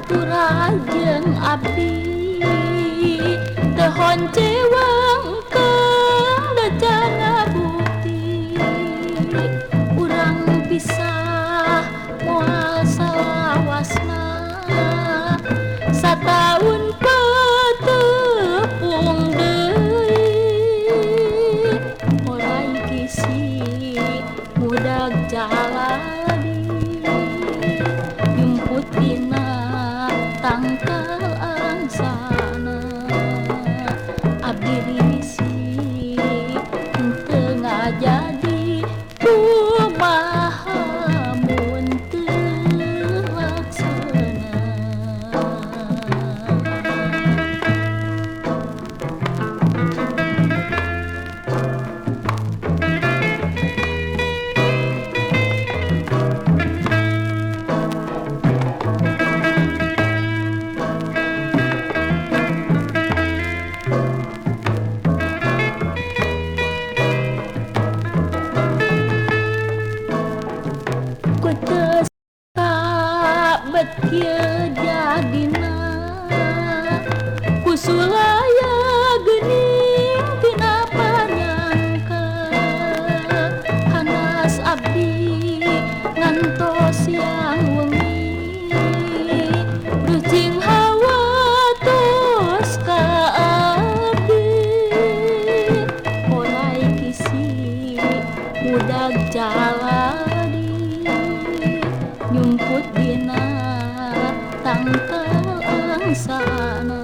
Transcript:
Baturajeng abdi tehon ceweng ke lejana bukti urang pisah moal salawasna sataun petepung deui mulai kisi budak jaladi nyumput dina tangkal angsana abdi risi henteu ngajadi kumaha mun teu laksana. Kudu sabet kieu jadina kusulaya geuning tina panyangka hanas abdi ngantos siang wengi duh cing hawa tos ka abdi mulai kisi budak jaladi nyumput dina tangkal angsana